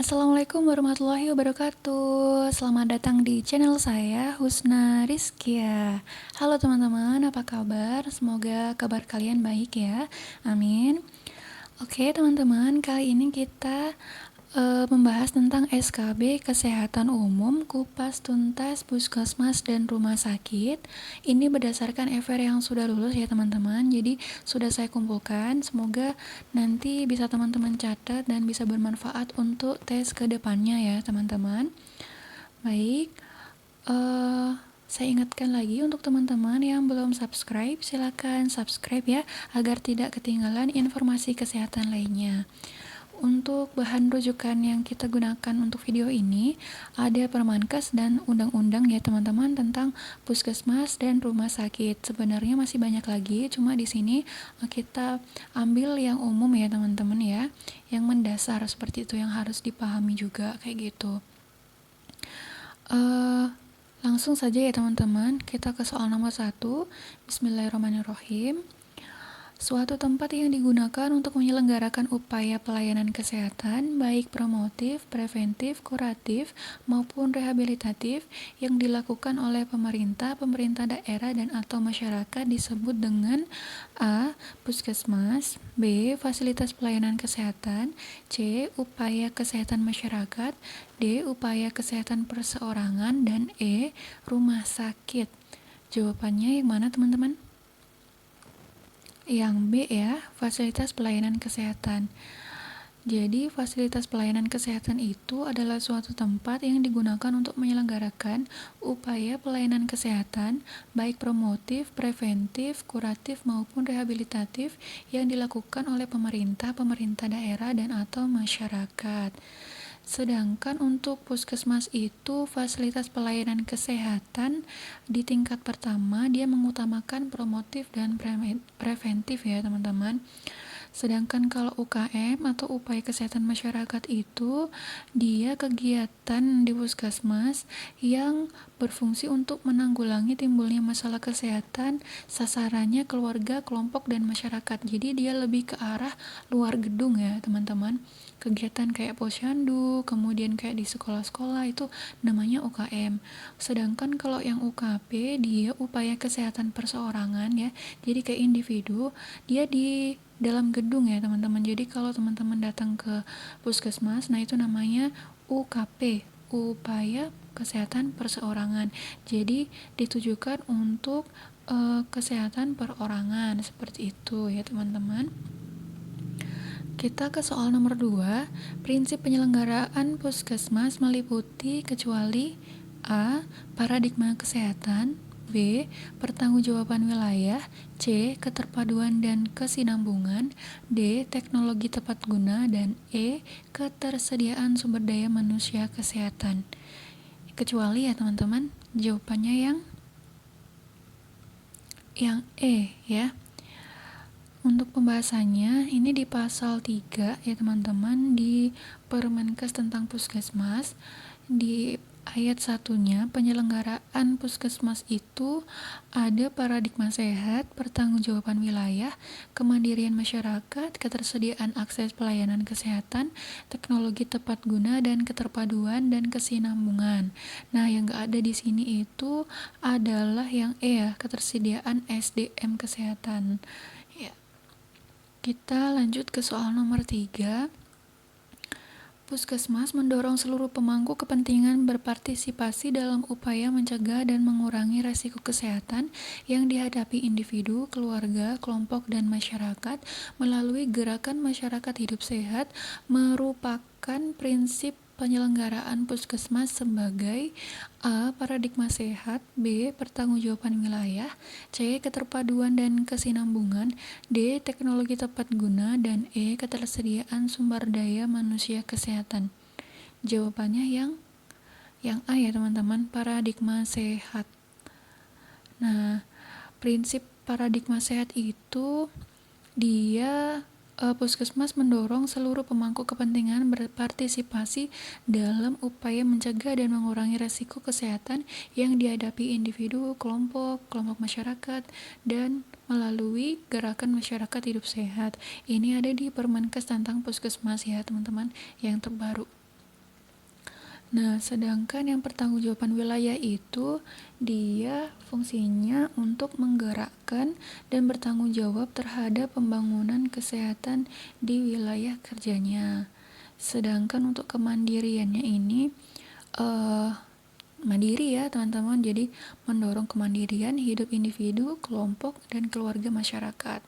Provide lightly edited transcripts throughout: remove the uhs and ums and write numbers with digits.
Assalamualaikum warahmatullahi wabarakatuh. Selamat datang di channel saya, Husna Rizkia. Halo teman-teman, apa kabar? Semoga kabar kalian baik ya. Amin. Oke teman-teman, kali ini kita membahas tentang SKB Kesehatan Umum, Kupas Tuntas Puskesmas dan Rumah Sakit. Ini berdasarkan FR yang sudah lulus ya teman-teman. Jadi sudah saya kumpulkan. Semoga nanti bisa teman-teman catat dan bisa bermanfaat untuk tes ke depannya ya teman-teman. Baik, saya ingatkan lagi untuk teman-teman yang belum subscribe, silakan subscribe ya, agar tidak ketinggalan informasi kesehatan lainnya. Untuk bahan rujukan yang kita gunakan untuk video ini ada Permenkes dan undang-undang ya teman-teman tentang puskesmas dan rumah sakit. Sebenarnya masih banyak lagi, cuma di sini kita ambil yang umum ya teman-teman ya, yang mendasar seperti itu yang harus dipahami juga kayak gitu. Langsung saja ya teman-teman, kita ke soal nomor 1. Bismillahirrahmanirrahim. Suatu tempat yang digunakan untuk menyelenggarakan upaya pelayanan kesehatan, baik promotif, preventif, kuratif, maupun rehabilitatif yang dilakukan oleh pemerintah daerah dan atau masyarakat disebut dengan A. Puskesmas, B. Fasilitas pelayanan kesehatan, C. Upaya kesehatan masyarakat, D. Upaya kesehatan perseorangan, dan E. Rumah sakit. Jawabannya yang mana teman-teman? Yang B ya, fasilitas pelayanan kesehatan. Jadi, fasilitas pelayanan kesehatan itu adalah suatu tempat yang digunakan untuk menyelenggarakan upaya pelayanan kesehatan, baik promotif, preventif, kuratif, maupun rehabilitatif yang dilakukan oleh pemerintah daerah dan atau masyarakat. Sedangkan untuk puskesmas itu fasilitas pelayanan kesehatan di tingkat pertama dia mengutamakan promotif dan preventif ya teman-teman. Sedangkan kalau UKM atau upaya kesehatan masyarakat itu dia kegiatan di puskesmas yang berfungsi untuk menanggulangi timbulnya masalah kesehatan, sasarannya keluarga, kelompok, dan masyarakat. Jadi dia lebih ke arah luar gedung ya teman-teman. Kegiatan kayak posyandu, kemudian kayak di sekolah-sekolah itu namanya UKM. Sedangkan kalau yang UKP dia upaya kesehatan perseorangan ya. Jadi kayak individu, dia di dalam gedung ya teman-teman. Jadi kalau teman-teman datang ke puskesmas, nah itu namanya UKP, upaya kesehatan perseorangan. Jadi ditujukan untuk kesehatan perorangan seperti itu ya teman-teman. Kita ke soal nomor 2. Prinsip penyelenggaraan puskesmas meliputi kecuali A. Paradigma kesehatan, B. Pertanggungjawaban wilayah, C. Keterpaduan dan kesinambungan, D. Teknologi tepat guna, dan E. Ketersediaan sumber daya manusia kesehatan. Kecuali ya teman-teman, jawabannya yang E ya. Untuk pembahasannya, ini di pasal 3 ya teman-teman, di Permenkes tentang puskesmas, di ayat 1-nya, penyelenggaraan puskesmas itu ada paradigma sehat, pertanggungjawaban wilayah, kemandirian masyarakat, ketersediaan akses pelayanan kesehatan, teknologi tepat guna, dan keterpaduan dan kesinambungan. Nah, yang gak ada di sini itu adalah yang E ya, ketersediaan SDM kesehatan. Kita lanjut ke soal nomor 3. Puskesmas mendorong seluruh pemangku kepentingan berpartisipasi dalam upaya mencegah dan mengurangi resiko kesehatan yang dihadapi individu, keluarga, kelompok, dan masyarakat melalui gerakan masyarakat hidup sehat, merupakan prinsip penyelenggaraan puskesmas sebagai A. Paradigma sehat, B. Pertanggungjawaban wilayah, C. Keterpaduan dan kesinambungan, D. Teknologi tepat guna, dan E. Ketersediaan sumber daya manusia kesehatan. Jawabannya yang A ya teman-teman, paradigma sehat. Nah, prinsip paradigma sehat itu dia puskesmas mendorong seluruh pemangku kepentingan berpartisipasi dalam upaya mencegah dan mengurangi resiko kesehatan yang dihadapi individu, kelompok masyarakat, dan melalui gerakan masyarakat hidup sehat. Ini ada di Permenkes tentang puskesmas ya teman-teman, yang terbaru. Nah, sedangkan yang pertanggungjawaban wilayah itu dia fungsinya untuk menggerakkan dan bertanggung jawab terhadap pembangunan kesehatan di wilayah kerjanya. Sedangkan untuk kemandiriannya ini mandiri ya teman-teman, jadi mendorong kemandirian hidup individu, kelompok, dan keluarga masyarakat.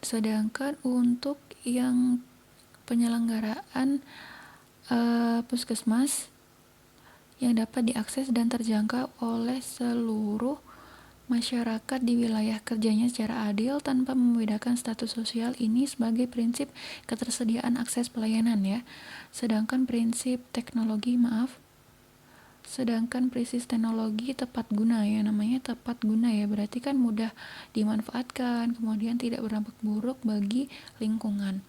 Sedangkan untuk yang penyelenggaraan puskesmas yang dapat diakses dan terjangkau oleh seluruh masyarakat di wilayah kerjanya secara adil tanpa membedakan status sosial ini sebagai prinsip ketersediaan akses pelayanan ya. Sedangkan prinsip teknologi tepat guna ya, namanya tepat guna ya, berarti kan mudah dimanfaatkan, kemudian tidak berdampak buruk bagi lingkungan.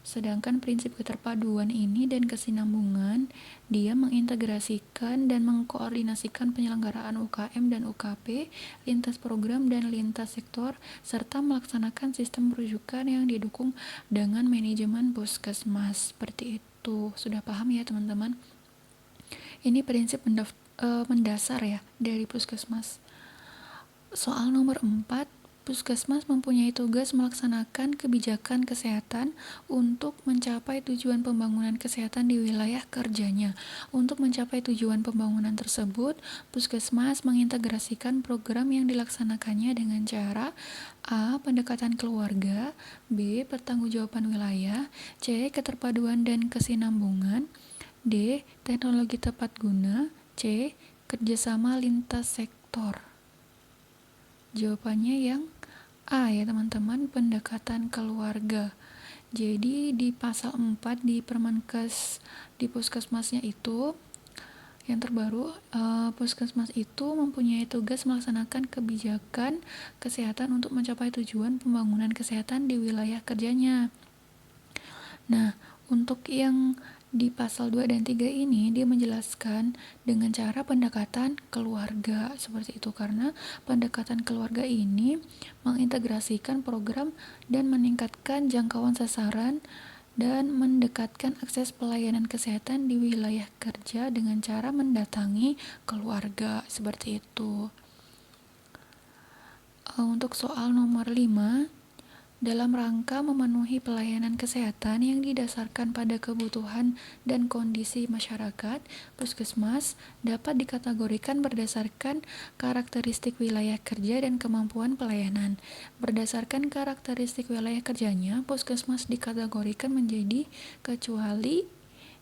Sedangkan prinsip keterpaduan ini dan kesinambungan, dia mengintegrasikan dan mengkoordinasikan penyelenggaraan UKM dan UKP, lintas program dan lintas sektor, serta melaksanakan sistem rujukan yang didukung dengan manajemen puskesmas. Seperti itu. Sudah paham ya teman-teman? Ini prinsip mendasar ya dari puskesmas. Soal nomor 4, puskesmas mempunyai tugas melaksanakan kebijakan kesehatan untuk mencapai tujuan pembangunan kesehatan di wilayah kerjanya. Untuk mencapai tujuan pembangunan tersebut, puskesmas mengintegrasikan program yang dilaksanakannya dengan cara A. Pendekatan keluarga, B. Pertanggungjawaban wilayah, C. Keterpaduan dan kesinambungan, D. Teknologi tepat guna, C. Kerjasama lintas sektor. Jawabannya yang A ya teman-teman, pendekatan keluarga. Jadi di pasal 4 di Permenkes di puskesmasnya itu yang terbaru, puskesmas itu mempunyai tugas melaksanakan kebijakan kesehatan untuk mencapai tujuan pembangunan kesehatan di wilayah kerjanya. Nah, untuk yang di pasal 2 dan 3 ini dia menjelaskan dengan cara pendekatan keluarga seperti itu, karena pendekatan keluarga ini mengintegrasikan program dan meningkatkan jangkauan sasaran dan mendekatkan akses pelayanan kesehatan di wilayah kerja dengan cara mendatangi keluarga seperti itu. Untuk soal nomor 5, dalam rangka memenuhi pelayanan kesehatan yang didasarkan pada kebutuhan dan kondisi masyarakat, puskesmas dapat dikategorikan berdasarkan karakteristik wilayah kerja dan kemampuan pelayanan. Berdasarkan karakteristik wilayah kerjanya, puskesmas dikategorikan menjadi kecuali,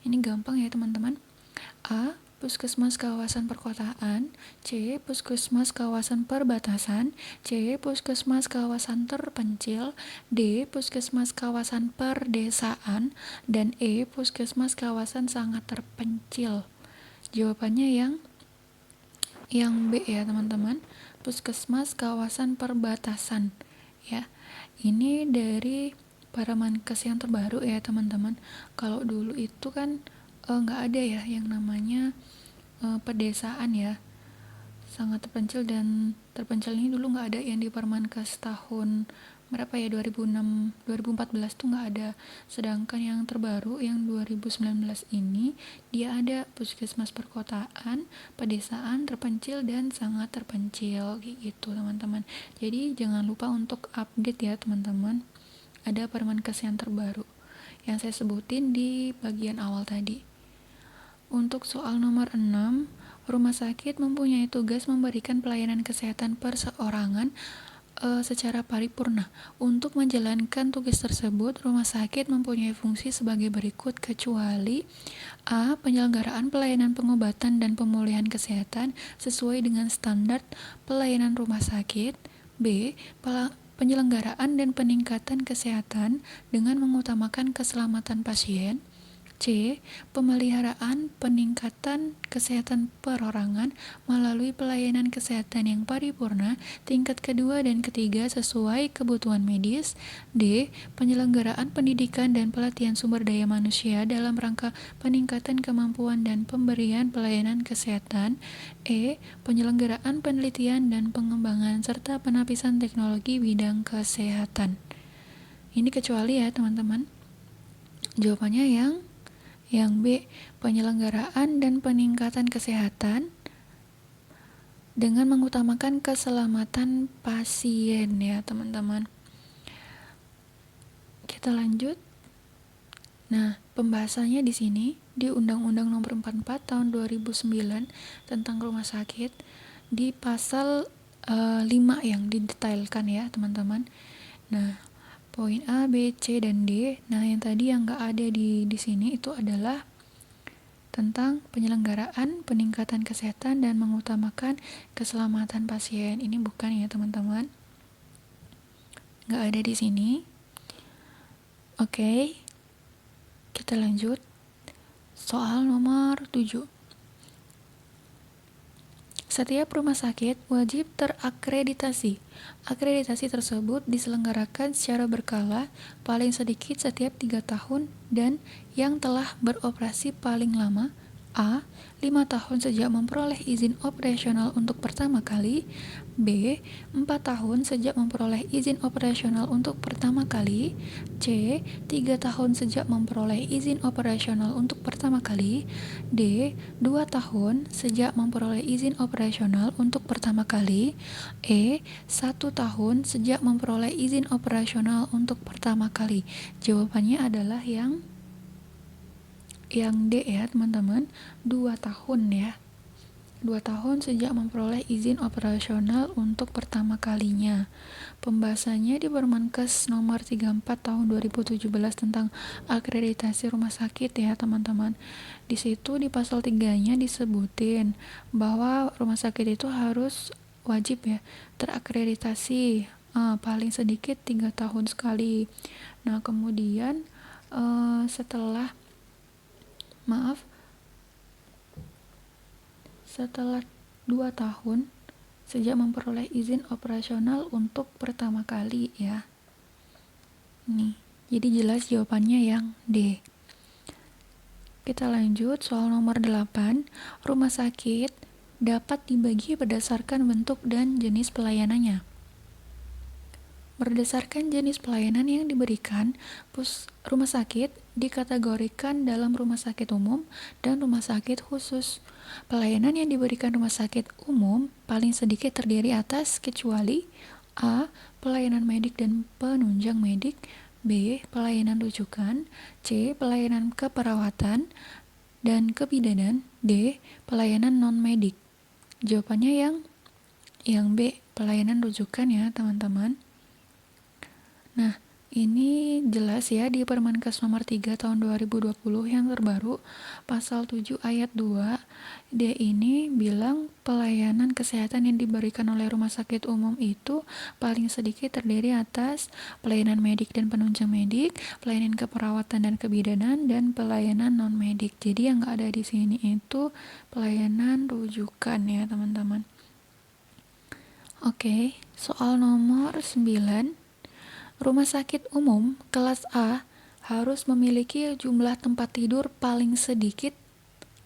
ini gampang ya teman-teman, A. Puskesmas kawasan perkotaan, C. Puskesmas kawasan perbatasan, C. Puskesmas kawasan terpencil, D. Puskesmas kawasan perdesaan, dan E. Puskesmas kawasan sangat terpencil. Jawabannya yang B ya teman-teman, puskesmas kawasan perbatasan ya. Ini dari Permenkes yang terbaru ya teman-teman. Kalau dulu itu kan nggak ada ya yang namanya pedesaan ya, sangat terpencil dan terpencil ini dulu nggak ada yang di Permenkes tahun berapa ya, 2006 2014 tuh nggak ada. Sedangkan yang terbaru yang 2019 ini dia ada puskesmas perkotaan, pedesaan, terpencil, dan sangat terpencil gitu teman-teman. Jadi jangan lupa untuk update ya teman-teman, ada Permenkes yang terbaru yang saya sebutin di bagian awal tadi. Untuk soal nomor 6, rumah sakit mempunyai tugas memberikan pelayanan kesehatan perseorangan secara paripurna. Untuk menjalankan tugas tersebut, rumah sakit mempunyai fungsi sebagai berikut kecuali A. Penyelenggaraan pelayanan pengobatan dan pemulihan kesehatan sesuai dengan standar pelayanan rumah sakit, B. Penyelenggaraan dan peningkatan kesehatan dengan mengutamakan keselamatan pasien, C. Pemeliharaan peningkatan kesehatan perorangan melalui pelayanan kesehatan yang paripurna tingkat kedua dan ketiga sesuai kebutuhan medis, D. Penyelenggaraan pendidikan dan pelatihan sumber daya manusia dalam rangka peningkatan kemampuan dan pemberian pelayanan kesehatan, E. Penyelenggaraan penelitian dan pengembangan serta penapisan teknologi bidang kesehatan. Ini kecuali ya teman-teman. Jawabannya yang Yang B, penyelenggaraan dan peningkatan kesehatan dengan mengutamakan keselamatan pasien ya teman-teman. Kita lanjut. Nah, pembahasannya di sini di Undang-Undang Nomor 44 Tahun 2009 tentang rumah sakit di pasal 5 yang didetailkan ya teman-teman. Nah, poin A, B, C, dan D. Nah, yang tadi yang nggak ada di sini itu adalah tentang penyelenggaraan, peningkatan kesehatan, dan mengutamakan keselamatan pasien. Ini bukan ya teman-teman, nggak ada di sini. Oke, kita lanjut. Soal nomor 7. Setiap rumah sakit wajib terakreditasi. Akreditasi tersebut diselenggarakan secara berkala, paling sedikit setiap 3 tahun, dan yang telah beroperasi paling lama A. 5 tahun sejak memperoleh izin operasional untuk pertama kali, B. 4 tahun sejak memperoleh izin operasional untuk pertama kali, C. 3 tahun sejak memperoleh izin operasional untuk pertama kali, D. 2 tahun sejak memperoleh izin operasional untuk pertama kali, E. 1 tahun sejak memperoleh izin operasional untuk pertama kali. Jawabannya adalah yang D ya teman-teman, 2 tahun ya. 2 tahun sejak memperoleh izin operasional untuk pertama kalinya. Pembahasannya di Permenkes nomor 34 tahun 2017 tentang akreditasi rumah sakit ya teman-teman. Di situ di pasal 3-nya disebutin bahwa rumah sakit itu harus wajib ya terakreditasi paling sedikit 3 tahun sekali. Nah, kemudian setelah 2 tahun sejak memperoleh izin operasional untuk pertama kali ya. Nih, jadi jelas jawabannya yang D. Kita lanjut soal nomor 8. Rumah sakit dapat dibagi berdasarkan bentuk dan jenis pelayanannya. Berdasarkan jenis pelayanan yang diberikan, rumah sakit dikategorikan dalam rumah sakit umum dan rumah sakit khusus. Pelayanan yang diberikan rumah sakit umum paling sedikit terdiri atas kecuali A. Pelayanan medik dan penunjang medik, B. Pelayanan rujukan, C. Pelayanan keperawatan dan kebidanan, D. Pelayanan non-medik. Jawabannya yang B. Pelayanan rujukan ya teman-teman. Nah, ini jelas ya di Permenkes nomor 3 tahun 2020 yang terbaru, pasal 7 ayat 2, D ini bilang pelayanan kesehatan yang diberikan oleh rumah sakit umum itu paling sedikit terdiri atas pelayanan medik dan penunjang medik, pelayanan keperawatan dan kebidanan, dan pelayanan non-medik. Jadi yang nggak ada di sini itu pelayanan rujukan ya teman-teman. Oke, soal nomor 9. Rumah sakit umum kelas A harus memiliki jumlah tempat tidur paling sedikit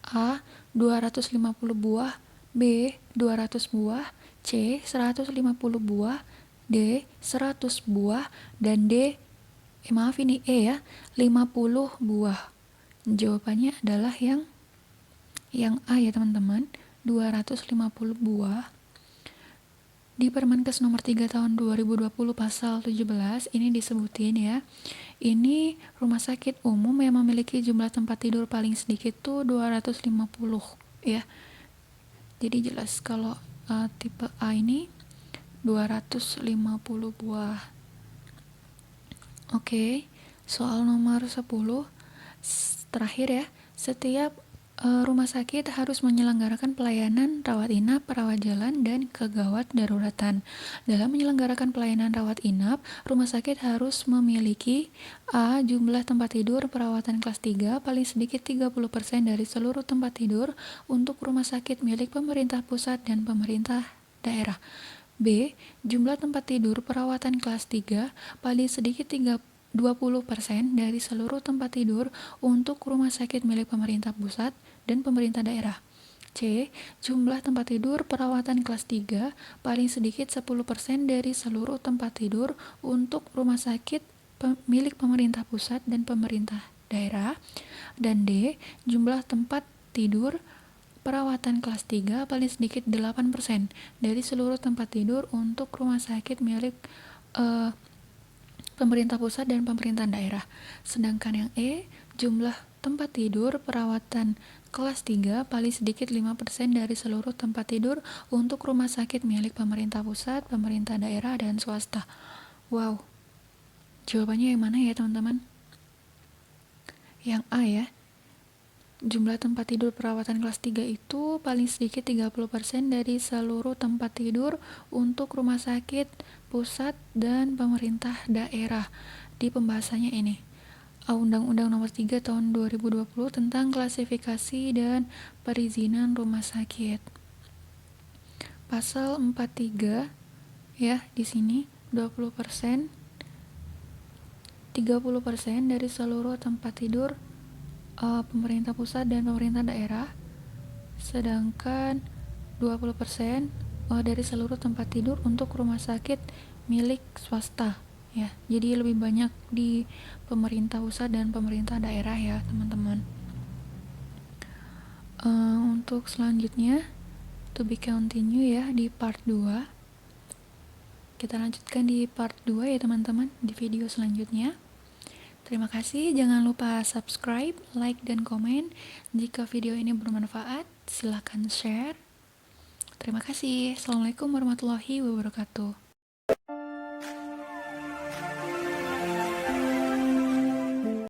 A. 250 buah, B. 200 buah, C. 150 buah, D. 100 buah, dan D. E ya, 50 buah. Jawabannya adalah yang A ya teman-teman, 250 buah. Di Permenkes nomor 3 tahun 2020 pasal 17 ini disebutin ya, ini rumah sakit umum yang memiliki jumlah tempat tidur paling sedikit tuh 250 ya. Jadi jelas kalau tipe A ini 250 buah. Oke, soal nomor 10 terakhir ya. Setiap rumah sakit harus menyelenggarakan pelayanan rawat inap, rawat jalan, dan kegawat daruratan. Dalam menyelenggarakan pelayanan rawat inap, rumah sakit harus memiliki A. Jumlah tempat tidur perawatan kelas 3 paling sedikit 30% dari seluruh tempat tidur untuk rumah sakit milik pemerintah pusat dan pemerintah daerah. B. Jumlah tempat tidur perawatan kelas 3 paling sedikit 20% dari seluruh tempat tidur untuk rumah sakit milik pemerintah pusat dan pemerintah daerah. C. Jumlah tempat tidur perawatan kelas 3 paling sedikit 10% dari seluruh tempat tidur untuk rumah sakit milik pemerintah pusat dan pemerintah daerah. Dan D, jumlah tempat tidur perawatan kelas 3 paling sedikit 8% dari seluruh tempat tidur untuk rumah sakit milik pemerintah pusat dan pemerintah daerah. Sedangkan yang E, jumlah tempat tidur perawatan kelas 3 paling sedikit 5% dari seluruh tempat tidur untuk rumah sakit milik pemerintah pusat, pemerintah daerah, dan swasta. Wow, jawabannya yang mana ya teman-teman? Yang A ya. Jumlah tempat tidur perawatan kelas 3 itu paling sedikit 30% dari seluruh tempat tidur untuk rumah sakit pusat dan pemerintah daerah. Di pembahasannya ini, Undang-Undang Nomor 3 Tahun 2020 tentang klasifikasi dan perizinan rumah sakit. Pasal 43 ya, di sini 20%, 30% dari seluruh tempat tidur pemerintah pusat dan pemerintah daerah, sedangkan 20% dari seluruh tempat tidur untuk rumah sakit milik swasta ya. Jadi lebih banyak di pemerintah pusat dan pemerintah daerah ya teman-teman. Untuk selanjutnya to be continue ya di part 2. Kita lanjutkan di part 2 ya teman-teman di video selanjutnya. Terima kasih, jangan lupa subscribe, like, dan komen. Jika video ini bermanfaat, silakan share. Terima kasih. Assalamualaikum warahmatullahi wabarakatuh.